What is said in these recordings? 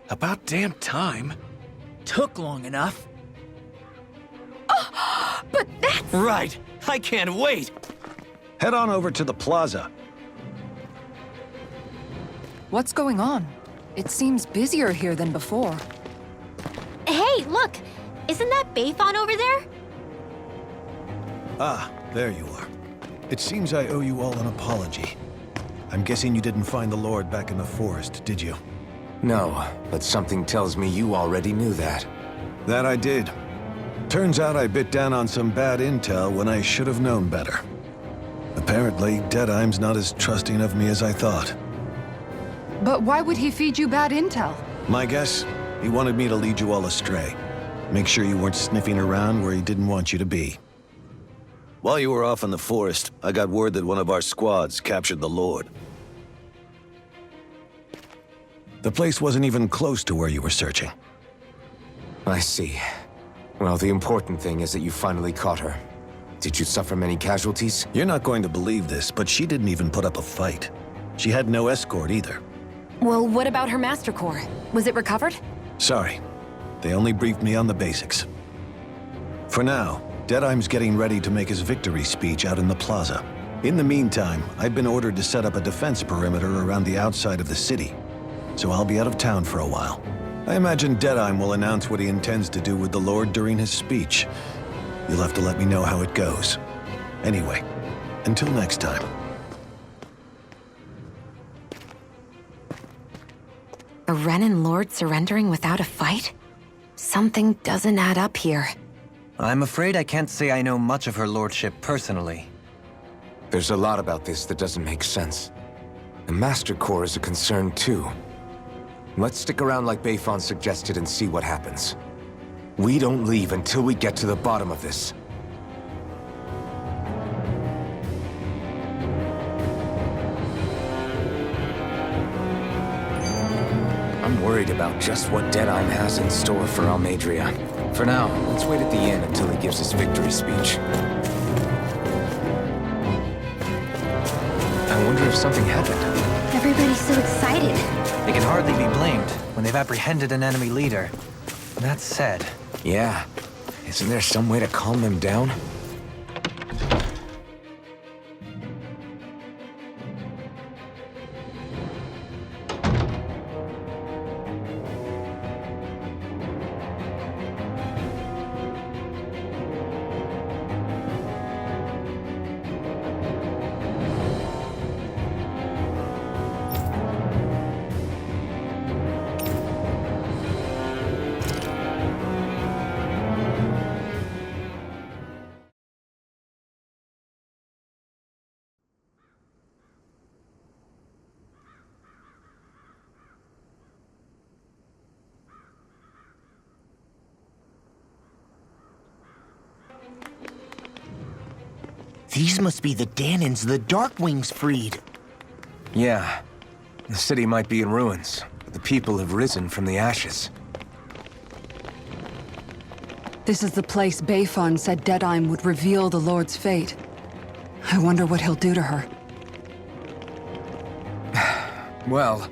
About damn time. Took long enough. But that's... Right. I can't wait. Head on over to the plaza. What's going on? It seems busier here than before. Hey, look! Isn't that Bayfon over there? Ah, there you are. It seems I owe you all an apology. I'm guessing you didn't find the Lord back in the forest, did you? No, but something tells me you already knew that. That I did. Turns out I bit down on some bad intel when I should have known better. Apparently, Deadeye's not as trusting of me as I thought. But why would he feed you bad intel? My guess? He wanted me to lead you all astray. Make sure you weren't sniffing around where he didn't want you to be. While you were off in the forest, I got word that one of our squads captured the Lord. The place wasn't even close to where you were searching. I see. Well, the important thing is that you finally caught her. Did you suffer many casualties? You're not going to believe this, but she didn't even put up a fight. She had no escort either. Well, what about her Master Core? Was it recovered? Sorry. They only briefed me on the basics. For now, Deadeye's getting ready to make his victory speech out in the plaza. In the meantime, I've been ordered to set up a defense perimeter around the outside of the city, so I'll be out of town for a while. I imagine Deadeye will announce what he intends to do with the Lord during his speech. You'll have to let me know how it goes. Anyway, until next time. A Renan Lord surrendering without a fight? Something doesn't add up here. I'm afraid I can't say I know much of her lordship personally. There's a lot about this that doesn't make sense. The Master Core is a concern too. Let's stick around like Bayfon suggested and see what happens. We don't leave until we get to the bottom of this. I'm worried about just what Deadeye has in store for Almeidrea. For now, let's wait at the inn until he gives his victory speech. I wonder if something happened. Everybody's so excited. They can hardly be blamed when they've apprehended an enemy leader. That said... Yeah. Isn't there some way to calm them down? These must be the Danans the Darkwings freed. Yeah. The city might be in ruins, but the people have risen from the ashes. This is the place Bayfon said Deadeye would reveal the Lord's fate. I wonder what he'll do to her. Well...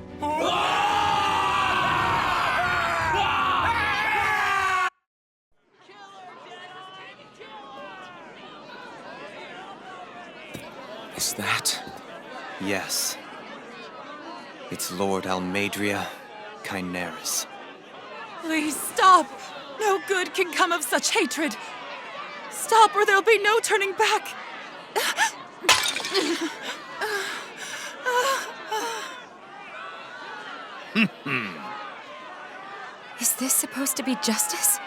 Is that... yes. It's Lord Almeidrea Kynaris. Please stop! No good can come of such hatred. Stop or there'll be no turning back. Is this supposed to be justice?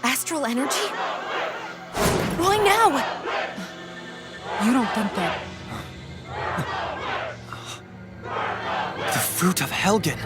Astral energy? Why now? You don't think that... The fruit of Helgen!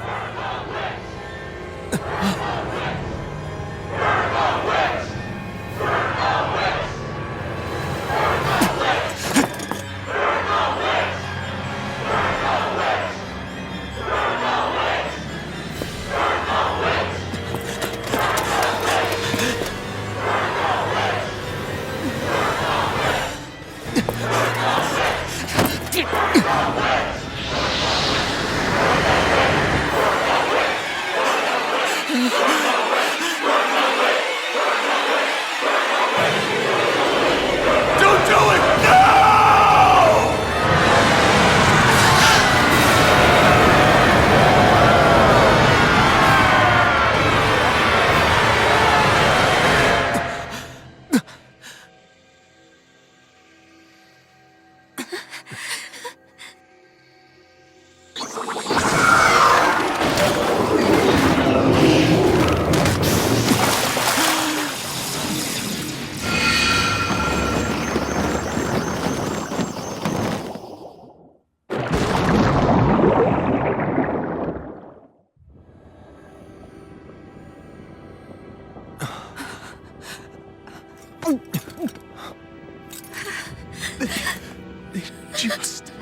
Just...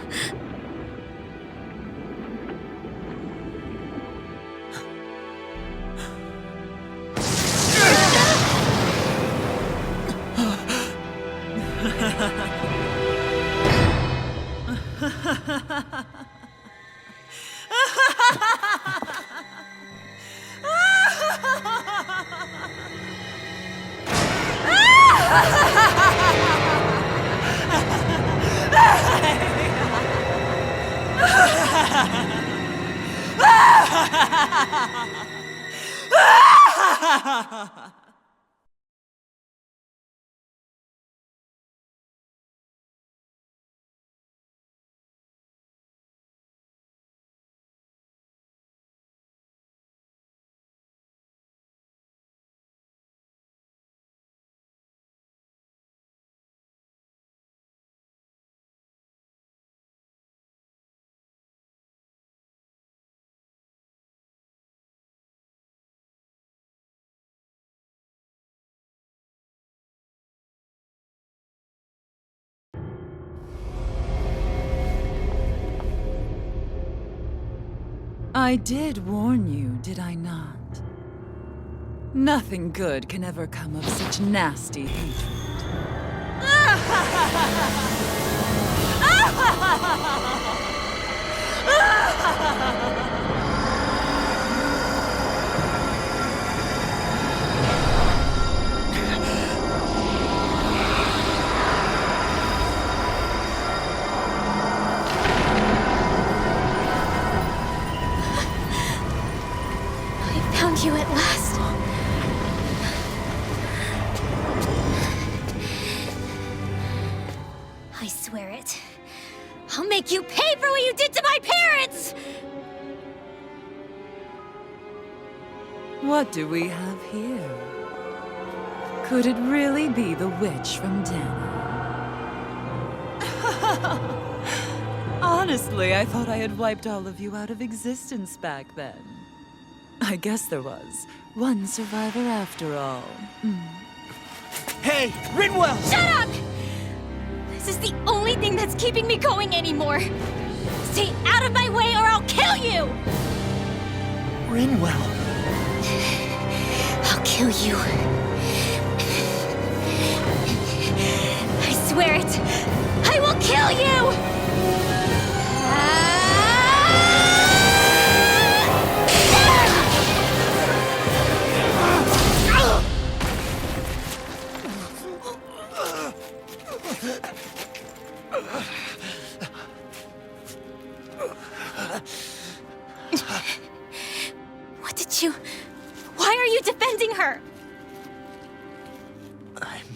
I did warn you, did I not? Nothing good can ever come of such nasty hatred. I found you at last. I swear it. I'll make you pay for what you did to my parents! What do we have here? Could it really be the witch from Dana? Honestly, I thought I had wiped all of you out of existence back then. I guess there was one survivor after all. Hey, Rinwell! Shut up! This is the only thing that's keeping me going anymore. Stay out of my way or I'll kill you! Rinwell. I'll kill you. I swear it. I will kill you! What did you... Why are you defending her? I'm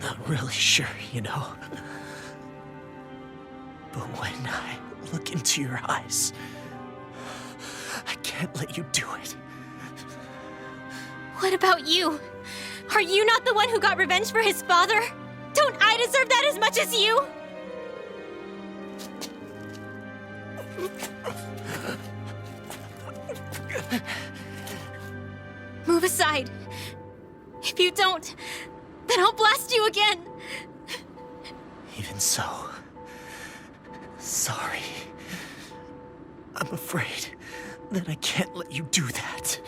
not really sure, you know. But when I look into your eyes, I can't let you do it. What about you? Are you not the one who got revenge for his father? Don't I deserve that as much as you? Move aside. If you don't, then I'll blast you again. Even so, sorry. I'm afraid that I can't let you do that.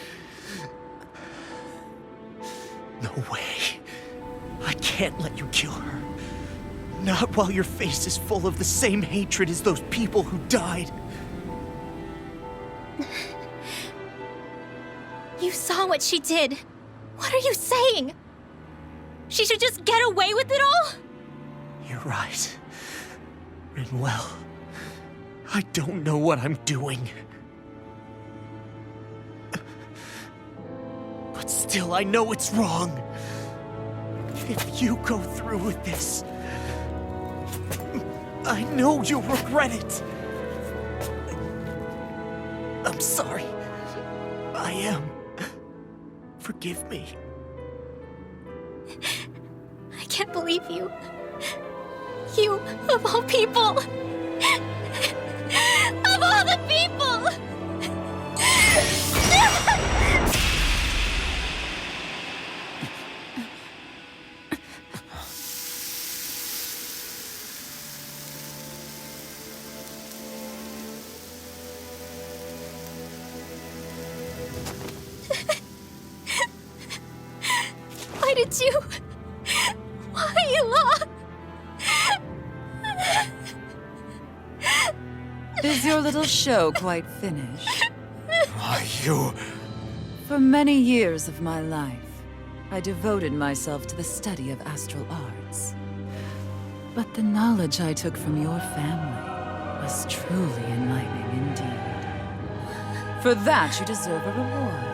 No way. I can't let you kill her. Not while your face is full of the same hatred as those people who died. You saw what she did. What are you saying? She should just get away with it all? You're right. Rinwell, I don't know what I'm doing. But still, I know it's wrong. If you go through with this, I know you'll regret it. I'm sorry. I am. Forgive me. I can't believe you. You, of all people. Of all the people! did you? Why, Ela? Is your little show quite finished? Why, you... For many years of my life, I devoted myself to the study of astral arts. But the knowledge I took from your family was truly enlightening indeed. For that, you deserve a reward.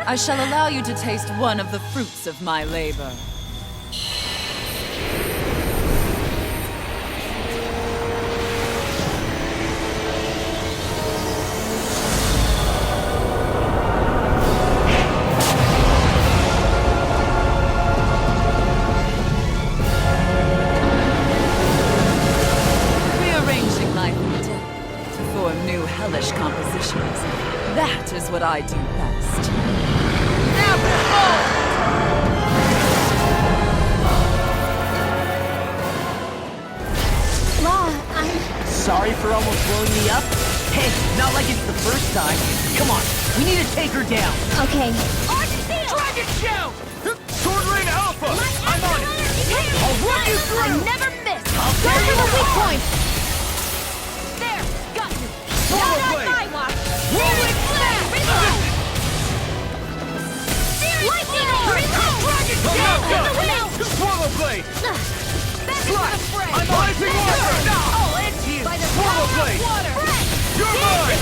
I shall allow you to taste one of the fruits of my labor. Rearranging life and death to form new hellish compositions. That is what I do best. La, I'm... Sorry for almost blowing me up? Hey, not like it's the first time. Come on, we need to take her down. Okay. Argent Seal! Dragon Shout! Sword Rain Alpha! I'm on it! I'll run you I through! never miss! I'll Go tear for you the weak apart! point! There! Got you! Swallow Not on blade! my watch! Rolling Flare! Reload! Lightning Orb! Reload! Dragon Down Shout! in the wind! Swallow Blade! Back into the fray! I'm on Rising it! Water! I'll end you! By the Swallow power Blade! of water! You're mine!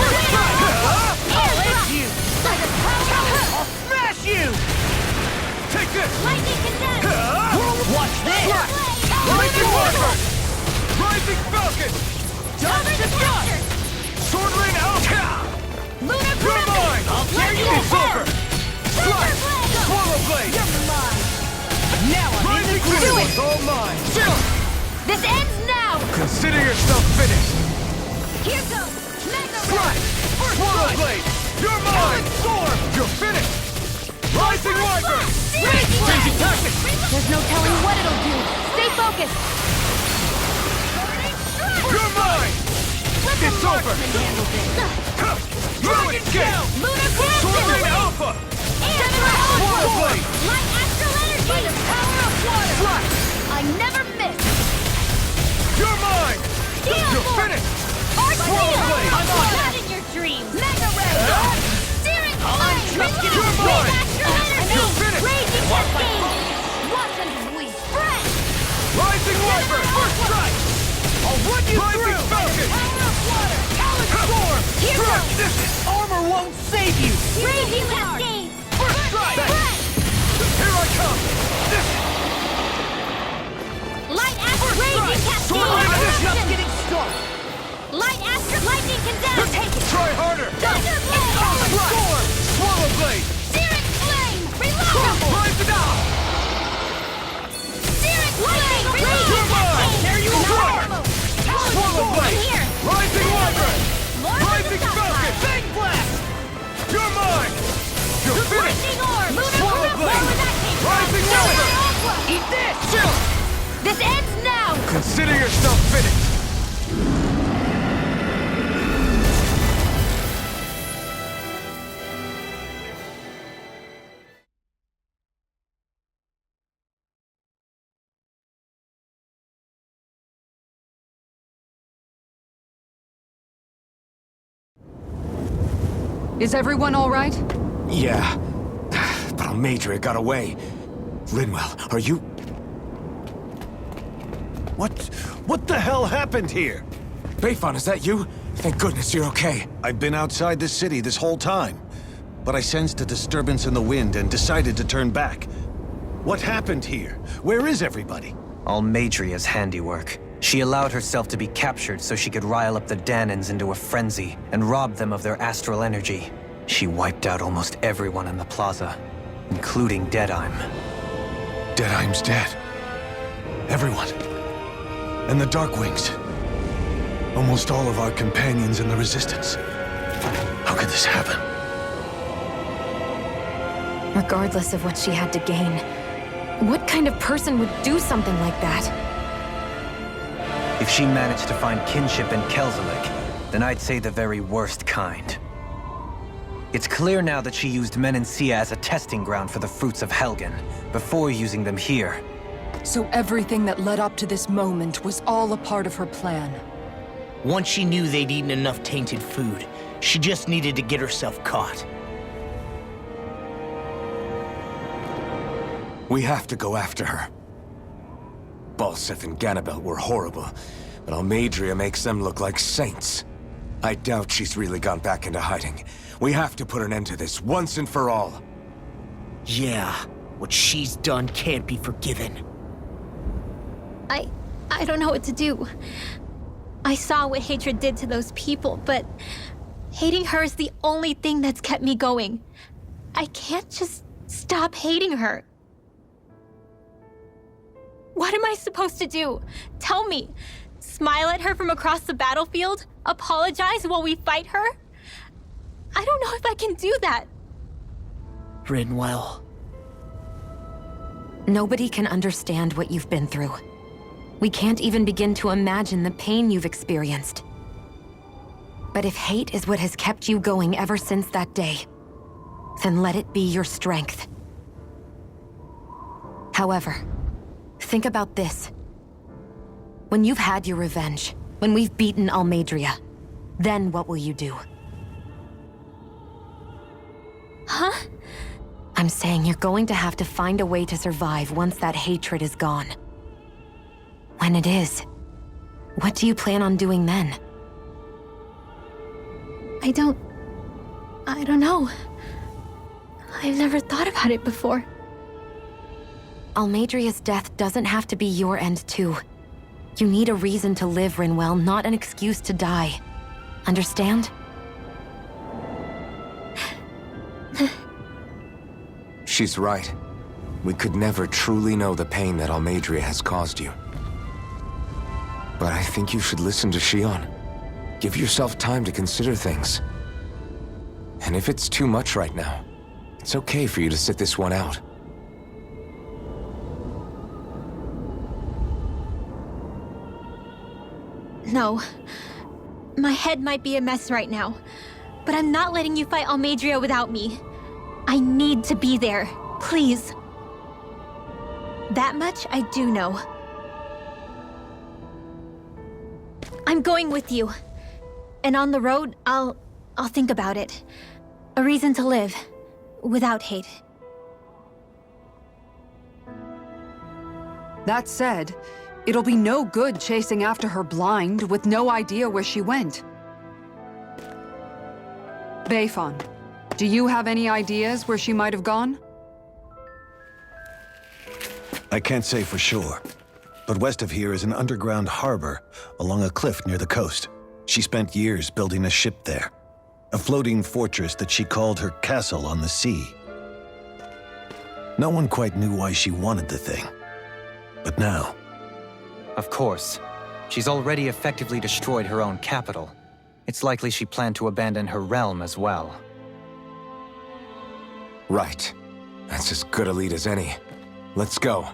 I'll end you! By the power of... I'll smash you! Take this! Lightning condensed! Watch this! Rising Water! Rising Falcon! Cover the capture! Sword Rain Alpha! Lunar You're Pyramid! mine! I'll tear you Lightning apart! Thunder Blade! Swallow Blade! You're mine! Now I'm in Rising the Do Crystal it! is all mine! This ends now! Consider yourself finished! Here goes! Mega Strike! Ray! Swallow Blade! You're mine! Storm! You're finished! Rising Wyvern! Changing tactics! There's no telling what it'll do! Stay focused! You're mine! Let the It's over! marksman handle this! Dragon Gale! Lunar Sword Rain Pyramid! Alpha! Swallow Blade! Light astral energy! By the power of water! Flash! I never miss! You're mine! Steel You're Force! finished! Arc Swallow Seal! Blade! I'm on that in your dreams! Mega Ray! Searing Flame! just get Reload! You're Wave mine! astral energy! You're finished! Raging Cascade! Watch them we spread! Rising Wyvern! First strike! I'll run you Rising through! Falcon! Power of water! Storm! Here goes! This is Armor won't save you! Raging Cascade! First strike! Spread! Here I come! This Light astral raging Sword Rain cascade! Just Eruption! getting started! Light astral lightning condensed! Take it! Try harder! Thunder blade! Storm! Swallow Blade! Searing flame! Reload! Rise it out! Searing flame! Reload! You're mine! Tear you apart! Swallow Blade! Here! Rising Wyvern! More than Rising the Falcon! Bang blast! You're mine! You're finished! Lightning orb! Lunar Swallow Pyramid! Blade! Where that came from? Rising Do it! Wyvern! Aqua! Eat this! This ends now! Consider yourself finished! Is everyone all right? Yeah, but Almeidrea got away. Linwell, are you... What the hell happened here? Bayfon, is that you? Thank goodness you're okay. I've been outside the city this whole time, but I sensed a disturbance in the wind and decided to turn back. What happened here? Where is everybody? Almeidrea's handiwork. She allowed herself to be captured so she could rile up the Danans into a frenzy and rob them of their astral energy. She wiped out almost everyone in the plaza, including Deadheim. Deadheim's dead. Everyone. And the Darkwings. Almost all of our companions in the Resistance. How could this happen? Regardless of what she had to gain, what kind of person would do something like that? If she managed to find kinship in Kelzelik, then I'd say the very worst kind. It's clear now that she used Menancia as a testing ground for the fruits of Helgen, before using them here. So everything that led up to this moment was all a part of her plan. Once she knew they'd eaten enough tainted food, she just needed to get herself caught. We have to go after her. Balseph and Ganabelt were horrible, but Almeidrea makes them look like saints. I doubt she's really gone back into hiding. We have to put an end to this once and for all. Yeah, what she's done can't be forgiven. I don't know what to do. I saw what hatred did to those people, but hating her is the only thing that's kept me going. I can't just stop hating her. What am I supposed to do? Tell me. Smile at her from across the battlefield? Apologize while we fight her? I don't know if I can do that. Rinwell. Nobody can understand what you've been through. We can't even begin to imagine the pain you've experienced. But if hate is what has kept you going ever since that day, then let it be your strength. However, think about this. When you've had your revenge, when we've beaten Almeidrea, then what will you do? Huh? I'm saying you're going to have to find a way to survive once that hatred is gone. When it is, what do you plan on doing then? I don't know. I've never thought about it before. Almeidrea's death doesn't have to be your end too. You need a reason to live, Rinwell, not an excuse to die. Understand? She's right. We could never truly know the pain that Almeidrea has caused you. But I think you should listen to Shion. Give yourself time to consider things. And if it's too much right now, it's okay for you to sit this one out. No. My head might be a mess right now, but I'm not letting you fight Almeidrea without me. I need to be there, please. That much I do know. I'm going with you. And on the road, I'll think about it. A reason to live, without hate. That said, it'll be no good chasing after her blind with no idea where she went. Beifon, do you have any ideas where she might have gone? I can't say for sure, but west of here is an underground harbor along a cliff near the coast. She spent years building a ship there, a floating fortress that she called her castle on the sea. No one quite knew why she wanted the thing, but now... Of course. She's already effectively destroyed her own capital. It's likely she planned to abandon her realm as well. Right. That's as good a lead as any. Let's go.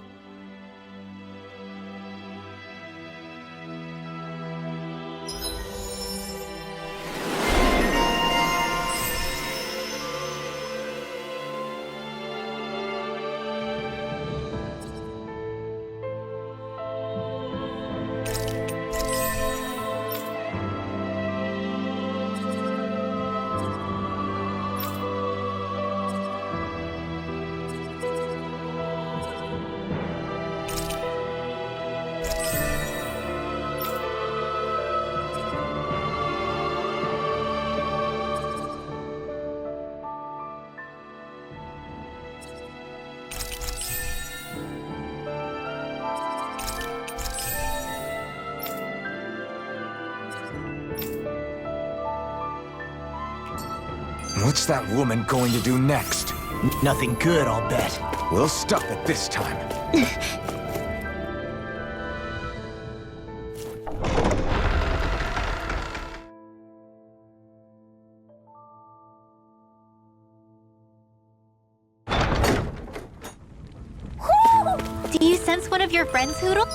What's that woman going to do next? Nothing good, I'll bet. We'll stop it this time. Do you sense one of your friends, Hootle?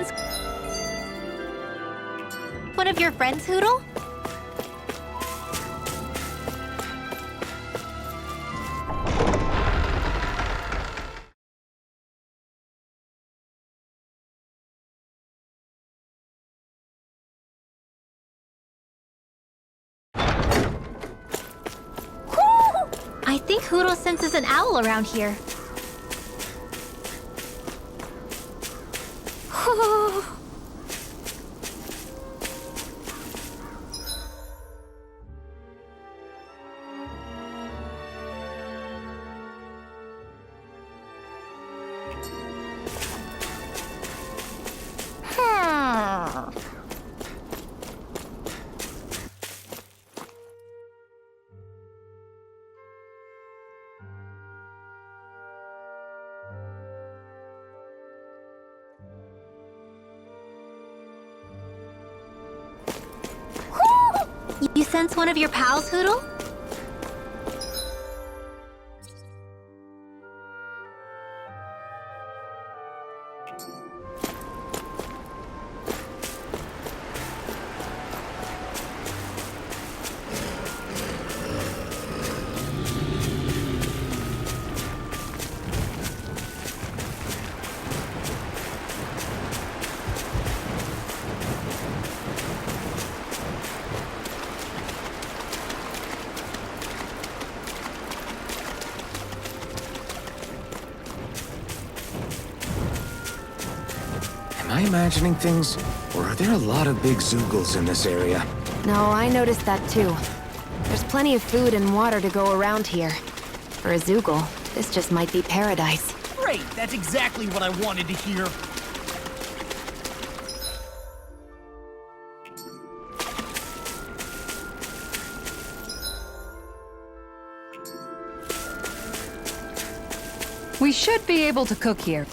sense one of your friends, Hootle? I think Hootle senses an owl around here. You sense one of your pals, Hootle? Am I imagining things? Or are there a lot of big Zoogles in this area? No, I noticed that too. There's plenty of food and water to go around here. For a Zoogle, this just might be paradise. Great, that's exactly what I wanted to hear. We should be able to cook here.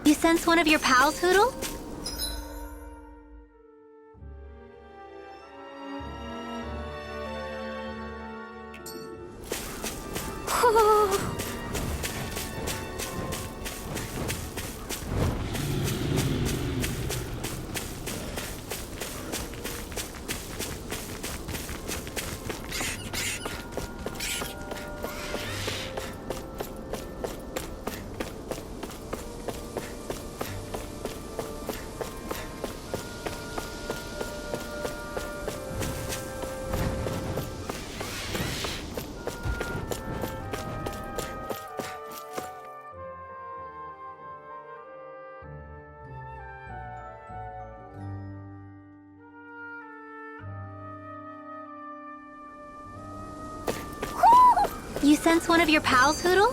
You sense one of your pals, Hootle? You sense one of your pals, Hootle?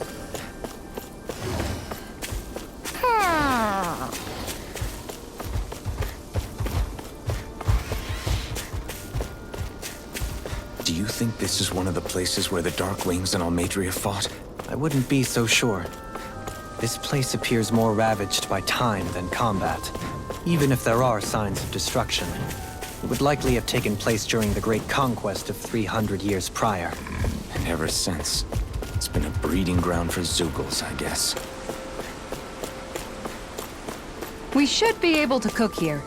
Do you think this is one of the places where the Dark Wings and Almeidria fought? I wouldn't be so sure. This place appears more ravaged by time than combat. Even if there are signs of destruction, it would likely have taken place during the Great Conquest of 300 years prior. And ever since, it's been a breeding ground for Zeugles, I guess. We should be able to cook here.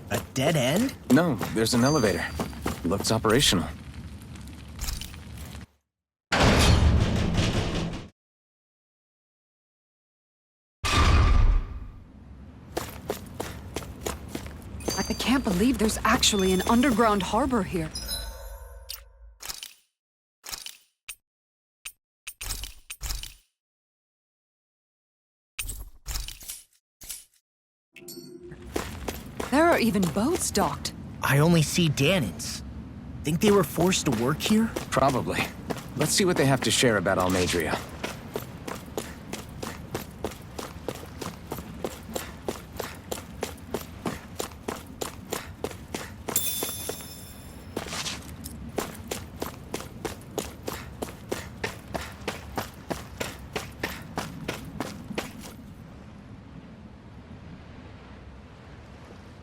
A dead end? No, there's an elevator. Looks operational. I can't believe there's actually an underground harbor here. There are even boats docked. I only see Danans. Think they were forced to work here? Probably. Let's see what they have to share about Almeidrea.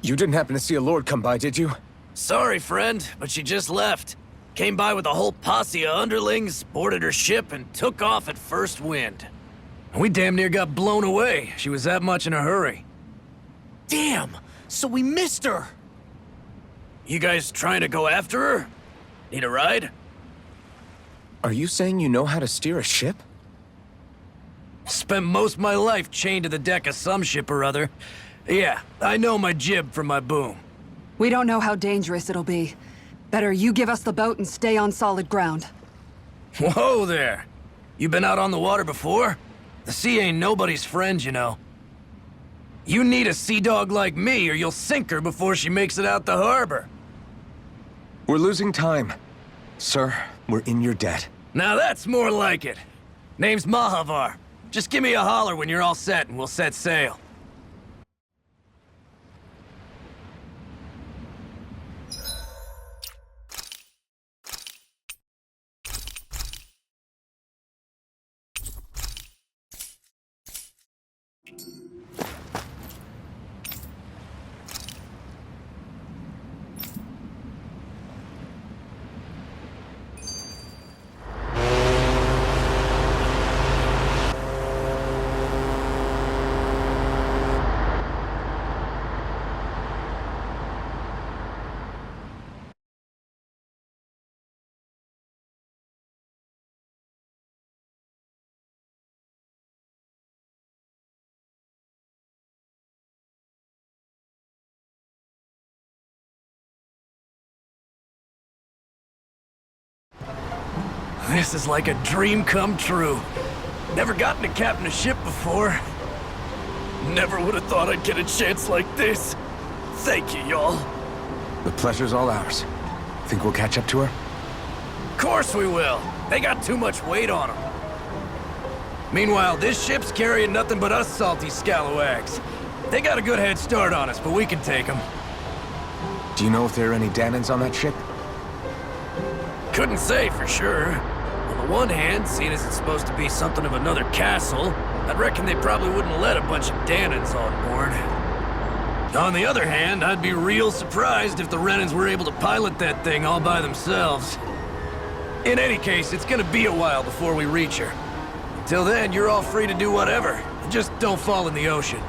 You didn't happen to see a lord come by, did you? Sorry, friend, but she just left. Came by with a whole posse of underlings, boarded her ship, and took off at first wind. We damn near got blown away. She was that much in a hurry. Damn! So we missed her! You guys trying to go after her? Need a ride? Are you saying you know how to steer a ship? Spent most of my life chained to the deck of some ship or other. Yeah, I know my jib from my boom. We don't know how dangerous it'll be. Better you give us the boat and stay on solid ground. Whoa there! You been out on the water before? The sea ain't nobody's friend, you know. You need a sea dog like me, or you'll sink her before she makes it out the harbor. We're losing time. Sir, we're in your debt. Now that's more like it. Name's Mahavar. Just give me a holler when you're all set and we'll set sail. This is like a dream come true. Never gotten to captain a ship before. Never would have thought I'd get a chance like this. Thank you, y'all. The pleasure's all ours. Think we'll catch up to her? Of course we will. They got too much weight on them. Meanwhile, this ship's carrying nothing but us salty scalawags. They got a good head start on us, but we can take them. Do you know if there are any Danans on that ship? Couldn't say for sure. On the one hand, seeing as it's supposed to be something of another castle, I'd reckon they probably wouldn't let a bunch of Danans on board. On the other hand, I'd be real surprised if the Renans were able to pilot that thing all by themselves. In any case, it's gonna be a while before we reach her. Till then, you're all free to do whatever. Just don't fall in the ocean.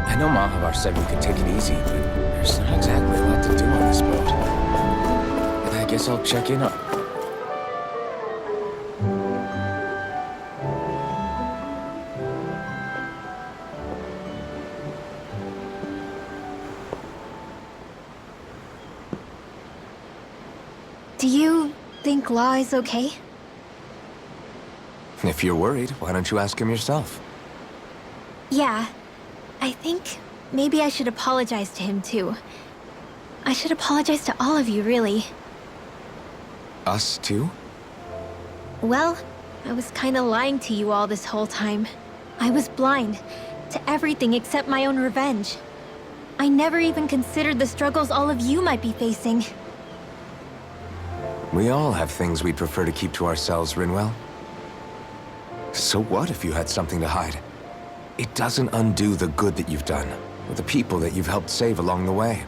I know Mahavar said we could take it easy, but there's not exactly a lot to do on this boat. I guess I'll check in on. Do you think Law is okay? If you're worried, why don't you ask him yourself? Yeah. I think maybe I should apologize to him too. I should apologize to all of you, really. Us too? Well, I was kinda lying to you all this whole time. I was blind to everything except my own revenge. I never even considered the struggles all of you might be facing. We all have things we'd prefer to keep to ourselves, Rinwell. So what if you had something to hide? It doesn't undo the good that you've done, or the people that you've helped save along the way.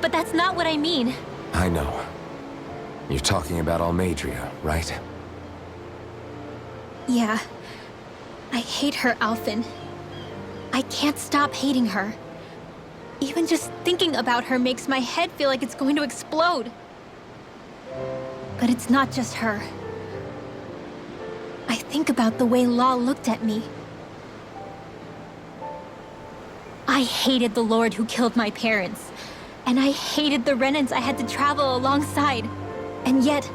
But that's not what I mean. I know. You're talking about Almeidrea, right? Yeah. I hate her, Alphen. I can't stop hating her. Even just thinking about her makes my head feel like it's going to explode. But it's not just her. I think about the way Law looked at me. I hated the Lord who killed my parents. And I hated the Renans I had to travel alongside. And yet,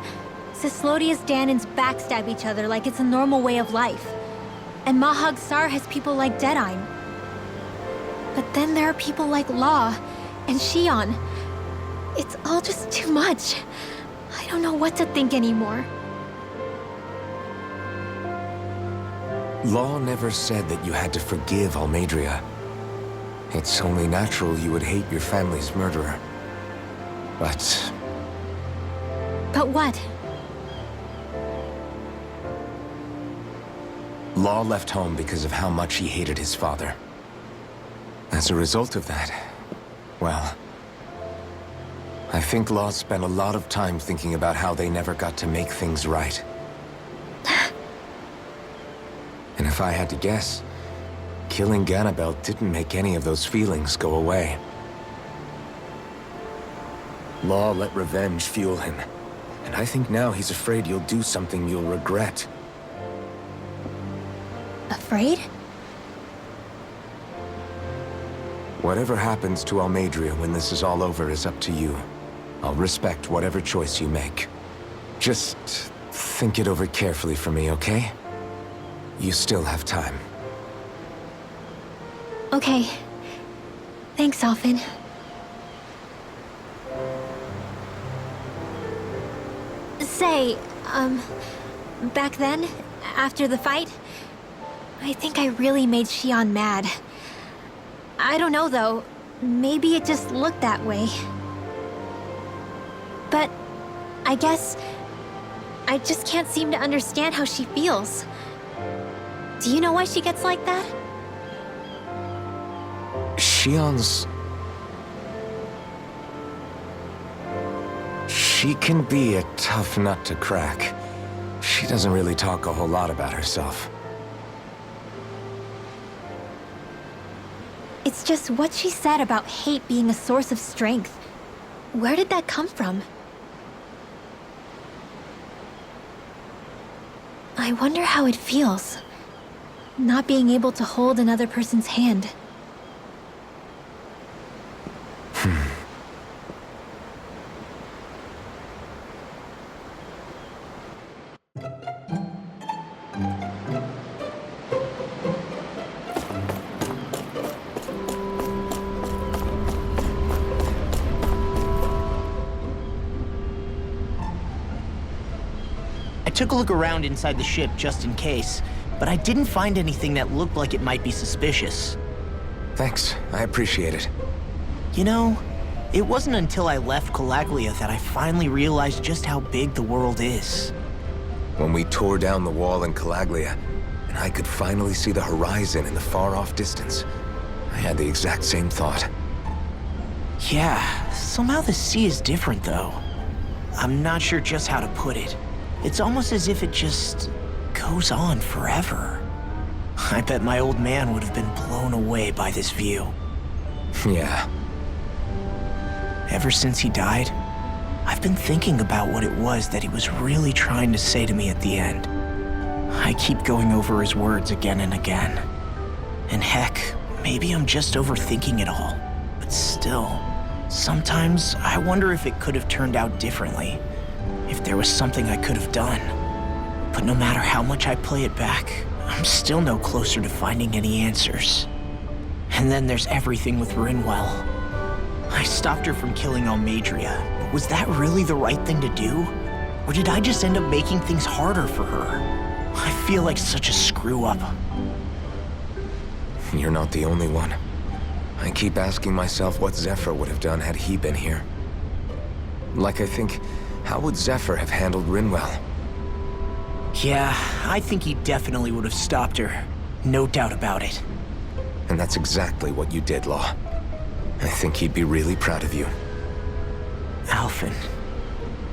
Cyslodia's Dahnans backstab each other like it's a normal way of life. And Mahag Saar has people like Deadeye. But then there are people like Law and Shionne. It's all just too much. I don't know what to think anymore. Law never said that you had to forgive Almeidrea. It's only natural you would hate your family's murderer. But But what? Law left home because of how much he hated his father. As a result of that, well, I think Law spent a lot of time thinking about how they never got to make things right. And if I had to guess, killing Ganabel didn't make any of those feelings go away. Law let revenge fuel him, and I think now he's afraid you'll do something you'll regret. Afraid? Whatever happens to Almeidrea when this is all over is up to you. I'll respect whatever choice you make. Just think it over carefully for me, okay? You still have time. Okay. Thanks, Alphen. Say, back then, after the fight, I think I really made Shionne mad. I don't know, though. Maybe it just looked that way. But I guess I just can't seem to understand how she feels. Do you know why she gets like that? Shionne's... She can be a tough nut to crack. She doesn't really talk a whole lot about herself. It's just what she said about hate being a source of strength. Where did that come from? I wonder how it feels, not being able to hold another person's hand. I took a look around inside the ship just in case, but I didn't find anything that looked like it might be suspicious. Thanks, I appreciate it. You know, it wasn't until I left Calaglia that I finally realized just how big the world is. When we tore down the wall in Calaglia, and I could finally see the horizon in the far-off distance, I had the exact same thought. Yeah, somehow the sea is different though. I'm not sure just how to put it. It's almost as if it just goes on forever. I bet my old man would have been blown away by this view. Yeah. Ever since he died, I've been thinking about what it was that he was really trying to say to me at the end. I keep going over his words again and again. And heck, maybe I'm just overthinking it all. But still, sometimes I wonder if it could have turned out differently. If there was something I could have done. But no matter how much I play it back, I'm still no closer to finding any answers. And then there's everything with Rinwell. I stopped her from killing Almeidrea, Was that really the right thing to do? Or did I just end up making things harder for her? I feel like such a screw-up. You're not the only one. I keep asking myself what Zephyr would have done had he been here. Like, I think, how would Zephyr have handled Rinwell? Yeah, I think he definitely would have stopped her. No doubt about it. And that's exactly what you did, Law. I think he'd be really proud of you. Alphen.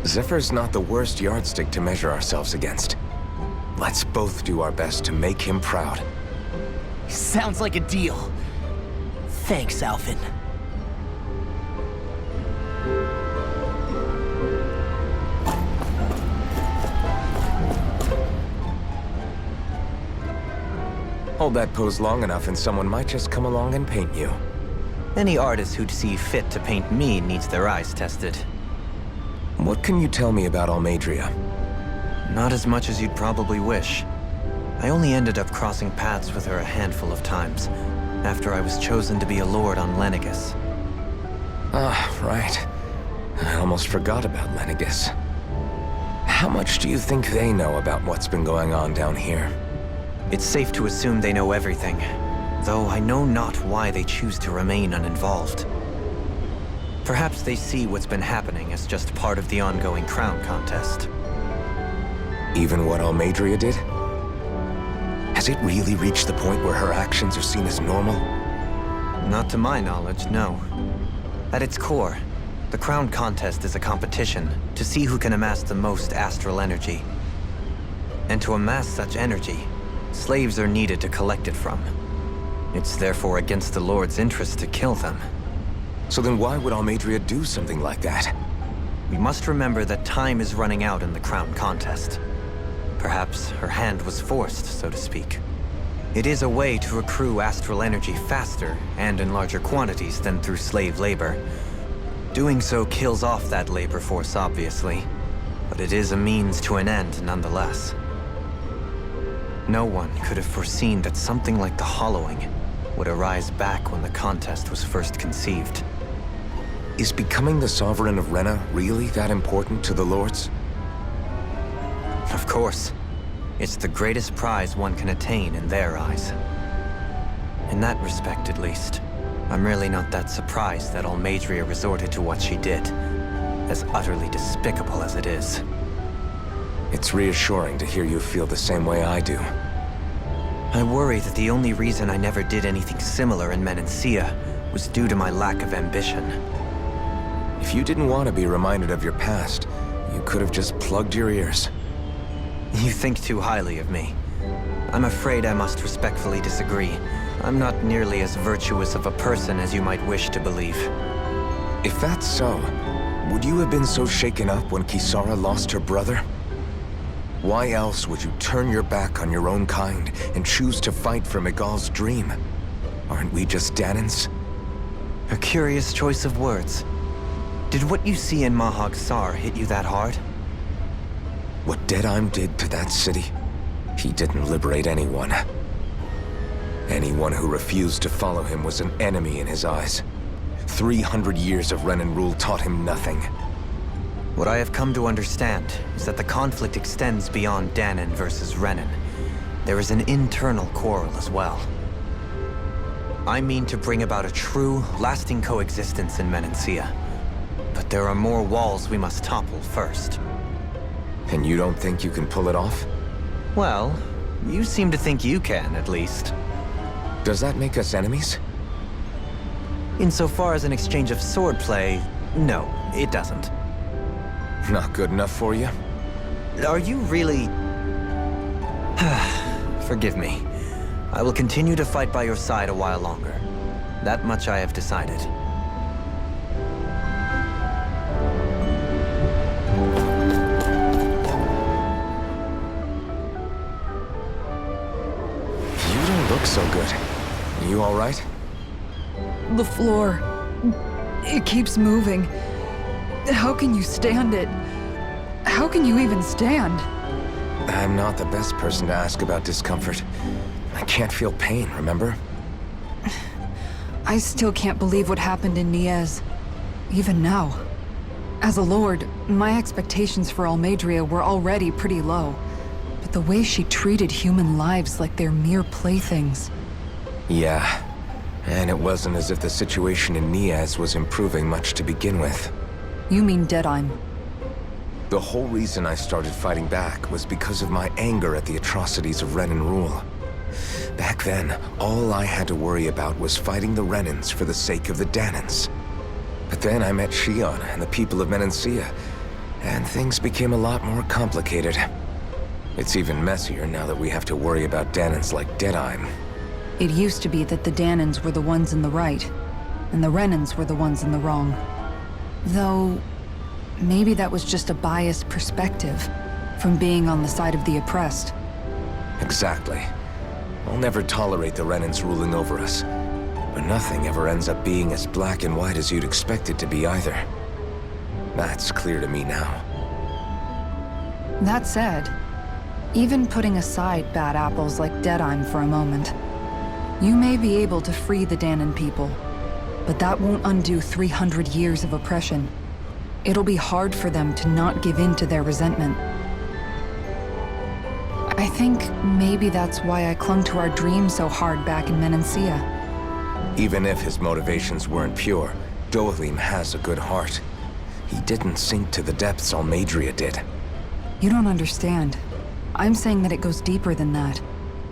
Zephyr's not the worst yardstick to measure ourselves against. Let's both do our best to make him proud. Sounds like a deal. Thanks, Alphen. Hold that pose long enough and someone might just come along and paint you. Any artist who'd see fit to paint me needs their eyes tested. What can you tell me about Almeidrea? Not as much as you'd probably wish. I only ended up crossing paths with her a handful of times, after I was chosen to be a lord on Lenegis. Ah, right. I almost forgot about Lenegis. How much do you think they know about what's been going on down here? It's safe to assume they know everything, though I know not why they choose to remain uninvolved. Perhaps they see what's been happening as just part of the ongoing crown contest. Even what Almeidrea did? Has it really reached the point where her actions are seen as normal? Not to my knowledge, no. At its core, the crown contest is a competition to see who can amass the most astral energy. And to amass such energy, slaves are needed to collect it from. It's therefore against the Lord's interest to kill them. So then why would Almeidrea do something like that? We must remember that time is running out in the crown contest. Perhaps her hand was forced, so to speak. It is a way to accrue astral energy faster and in larger quantities than through slave labor. Doing so kills off that labor force, obviously, but it is a means to an end nonetheless. No one could have foreseen that something like the Hollowing would arise back when the contest was first conceived. Is becoming the Sovereign of Renna really that important to the Lords? Of course. It's the greatest prize one can attain in their eyes. In that respect, at least, I'm really not that surprised that Almeidrea resorted to what she did, as utterly despicable as it is. It's reassuring to hear you feel the same way I do. I worry that the only reason I never did anything similar in Menancia was due to my lack of ambition. If you didn't want to be reminded of your past, you could have just plugged your ears. You think too highly of me. I'm afraid I must respectfully disagree. I'm not nearly as virtuous of a person as you might wish to believe. If that's so, would you have been so shaken up when Kisara lost her brother? Why else would you turn your back on your own kind and choose to fight for Miguel's dream? Aren't we just Danans? A curious choice of words. Did what you see in Mahag Saar hit you that hard? What Deadheim did to that city, he didn't liberate anyone. Anyone who refused to follow him was an enemy in his eyes. 300 years of Renan rule taught him nothing. What I have come to understand is that the conflict extends beyond Danan versus Renan. There is an internal quarrel as well. I mean to bring about a true, lasting coexistence in Menancia. But there are more walls we must topple first. And you don't think you can pull it off? Well, you seem to think you can, at least. Does that make us enemies? Insofar as an exchange of swordplay, no, it doesn't. Not good enough for you? Are you really... Forgive me. I will continue to fight by your side a while longer. That much I have decided. You don't look so good. You all right? The floor. It keeps moving. How can you stand it? How can you even stand? I'm not the best person to ask about discomfort. I can't feel pain, remember? I still can't believe what happened in Niez. Even now. As a lord, my expectations for Almeidrea were already pretty low. But the way she treated human lives like they're mere playthings. Yeah. And it wasn't as if the situation in Niaz was improving much to begin with. You mean Deadheim? The whole reason I started fighting back was because of my anger at the atrocities of Renan rule. Back then, all I had to worry about was fighting the Renans for the sake of the Dahnans. But then I met Shion and the people of Menancia, and things became a lot more complicated. It's even messier now that we have to worry about Dahnans like Deadheim. It used to be that the Dahnans were the ones in the right, and the Renans were the ones in the wrong. Though, maybe that was just a biased perspective from being on the side of the oppressed. Exactly. I'll never tolerate the Renans ruling over us. But nothing ever ends up being as black and white as you'd expect it to be either. That's clear to me now. That said, even putting aside bad apples like Deadheim for a moment, you may be able to free the Dahnan people, but that won't undo 300 years of oppression. It'll be hard for them to not give in to their resentment. I think maybe that's why I clung to our dream so hard back in Menancia. Even if his motivations weren't pure, Dohalim has a good heart. He didn't sink to the depths Almeidrea did. You don't understand. I'm saying that it goes deeper than that.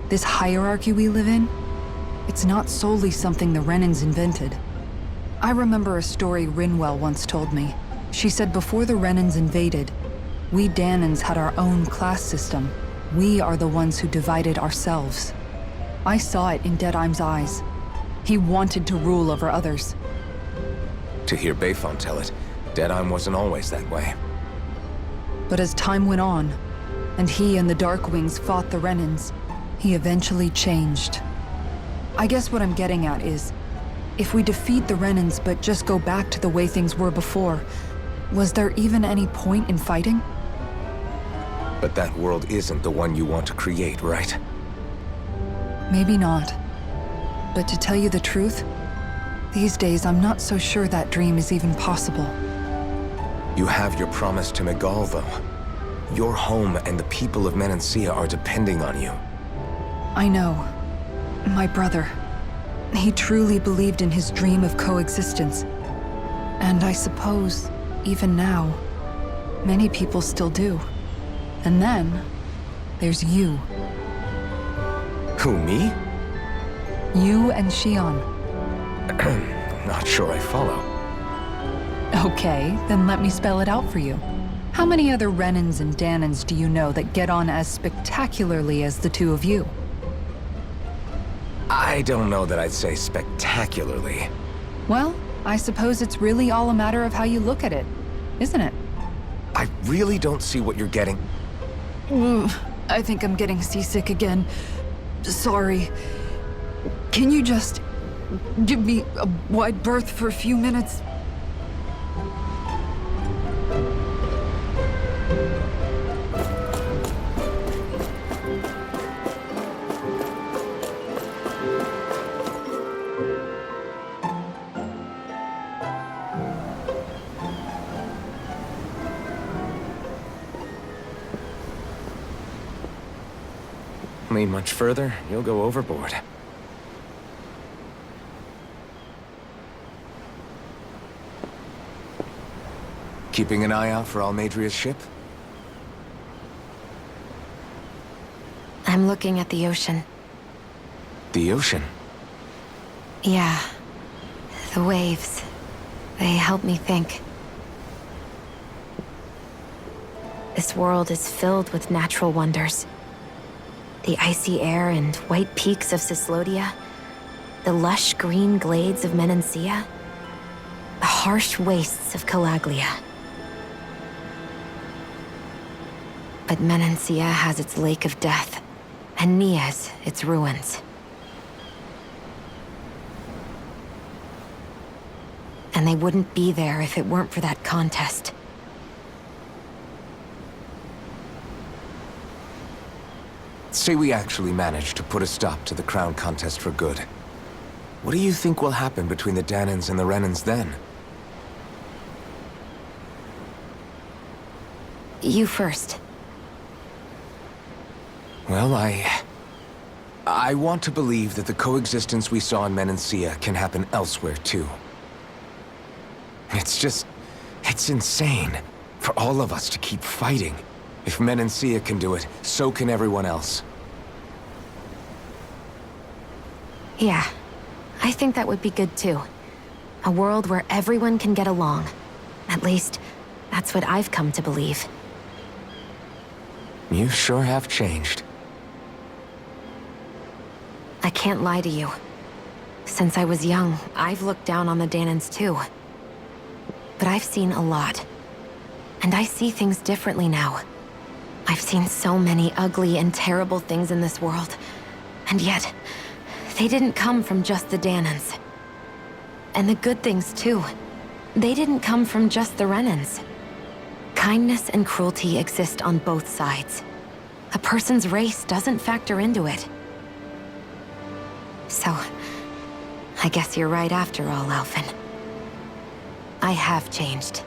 This hierarchy we live in, it's not solely something the Renans invented. I remember a story Rinwell once told me. She said before the Renans invaded, we Dahnans had our own class system. We are the ones who divided ourselves. I saw it in Deadheim's eyes. He wanted to rule over others. To hear Bayfon tell it, Deadheim wasn't always that way. But as time went on, and he and the Darkwings fought the Renans, he eventually changed. I guess what I'm getting at is, if we defeat the Renans but just go back to the way things were before, was there even any point in fighting? But that world isn't the one you want to create, right? Maybe not. But to tell you the truth, these days I'm not so sure that dream is even possible. You have your promise to Megal, though. Your home and the people of Menancia are depending on you. I know. My brother. He truly believed in his dream of coexistence. And I suppose, even now, many people still do. And then, there's you. Who, me? You and Shion. Not sure I follow. Okay, then let me spell it out for you. How many other Renans and Dahnans do you know that get on as spectacularly as the two of you? I don't know that I'd say spectacularly. Well, I suppose it's really all a matter of how you look at it, isn't it? I really don't see what you're getting. I think I'm getting seasick again. Sorry. Can you just give me a wide berth for a few minutes? Lean much further, you'll go overboard. Keeping an eye out for Almeidrea's ship? I'm looking at the ocean. The ocean? Yeah. The waves. They help me think. This world is filled with natural wonders. The icy air and white peaks of Cyslodia, the lush green glades of Menancia, the harsh wastes of Calaglia. But Menancia has its Lake of Death, and Niaz its ruins. And they wouldn't be there if it weren't for that contest. Say we actually manage to put a stop to the crown contest for good. What do you think will happen between the Dahnans and the Renans then? You first. Well, I want to believe that the coexistence we saw in Menancia can happen elsewhere, too. It's insane for all of us to keep fighting. If Menancia can do it, so can everyone else. Yeah, I think that would be good too. A world where everyone can get along. At least, that's what I've come to believe. You sure have changed. I can't lie to you. Since I was young, I've looked down on the Danans too. But I've seen a lot. And I see things differently now. I've seen so many ugly and terrible things in this world. And yet, they didn't come from just the Danans. And the good things too. They didn't come from just the Renans. Kindness and cruelty exist on both sides. A person's race doesn't factor into it. So, I guess you're right after all, Alphen. I have changed.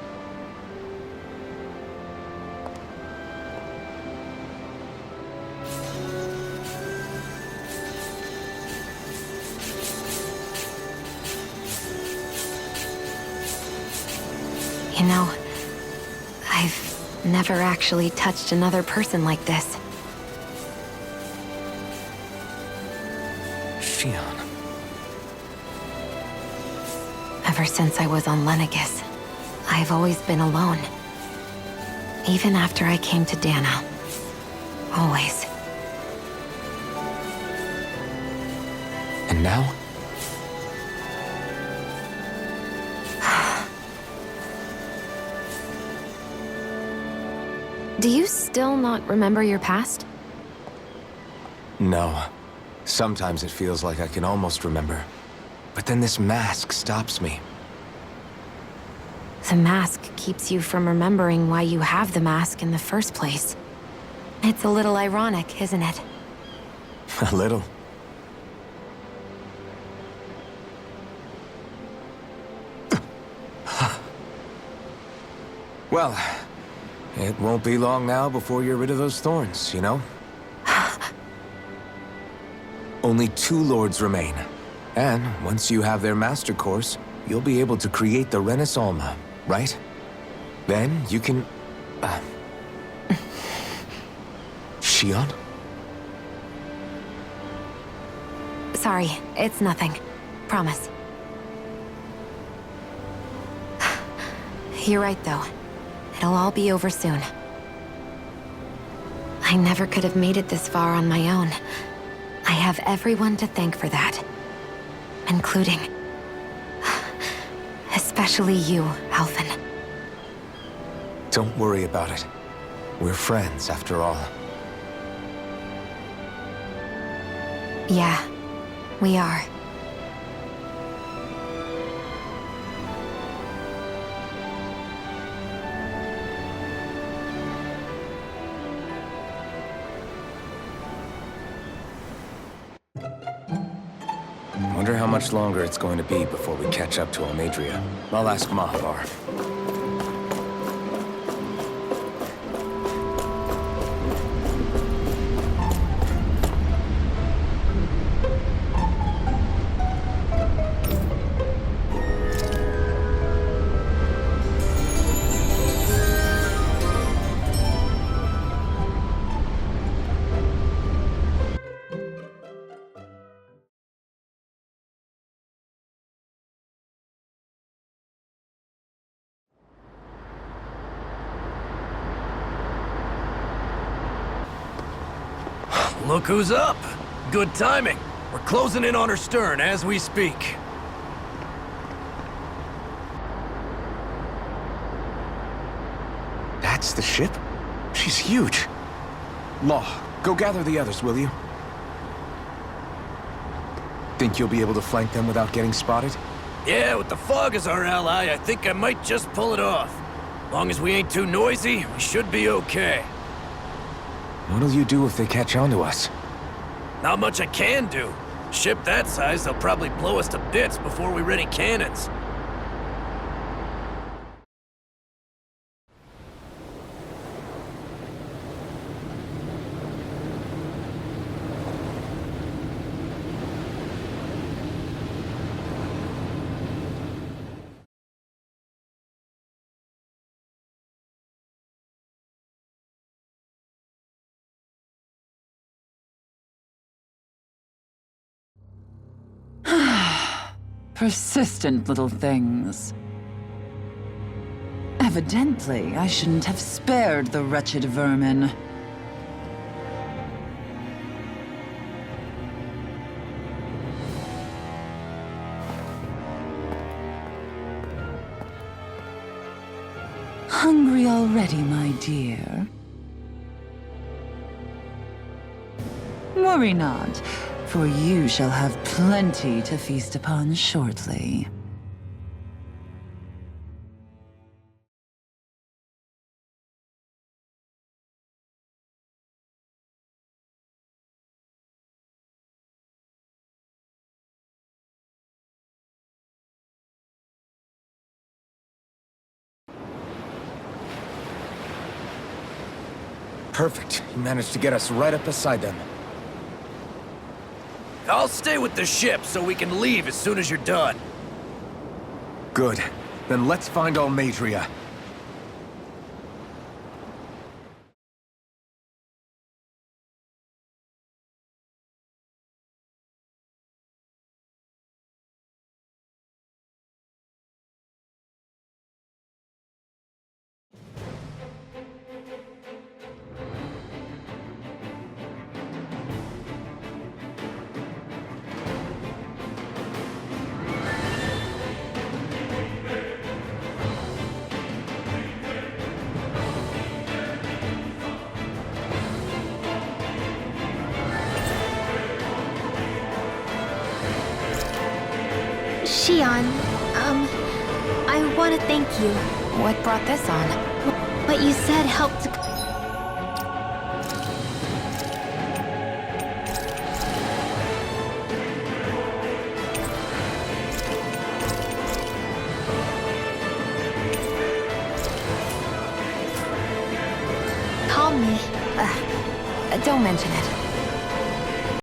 You know, I've never actually touched another person like this. Shionne. Ever since I was on Lenegis, I've always been alone. Even after I came to Dahna. Always. And now? Do you still not remember your past? No. Sometimes it feels like I can almost remember. But then this mask stops me. The mask keeps you from remembering why you have the mask in the first place. It's a little ironic, isn't it? A little. Well, it won't be long now before you're rid of those thorns, you know? Only 2 lords remain. And once you have their master course, you'll be able to create the Renis Alma, right? Then you can... Shionne? Sorry, it's nothing. Promise. You're right, though. It'll all be over soon. I never could have made it this far on my own. I have everyone to thank for that. Including... especially you, Alphen. Don't worry about it. We're friends, after all. Yeah, we are. Wonder how much longer it's going to be before we catch up to Almeidrea. I'll ask Mahavar. Look who's up! Good timing. We're closing in on her stern as we speak. That's the ship? She's huge. Law, go gather the others, will you? Think you'll be able to flank them without getting spotted? Yeah, with the fog as our ally, I think I might just pull it off. Long as we ain't too noisy, we should be okay. What'll you do if they catch on to us? Not much I can do. Ship that size, they'll probably blow us to bits before we ready cannons. Persistent little things. Evidently, I shouldn't have spared the wretched vermin. Hungry already, my dear? Worry not, for you shall have plenty to feast upon shortly. Perfect. You managed to get us right up beside them. I'll stay with the ship so we can leave as soon as you're done. Good. Then let's find Almeidrea. Xion, I want to thank you. What brought this on? What you said helped to... calm me. Don't mention it.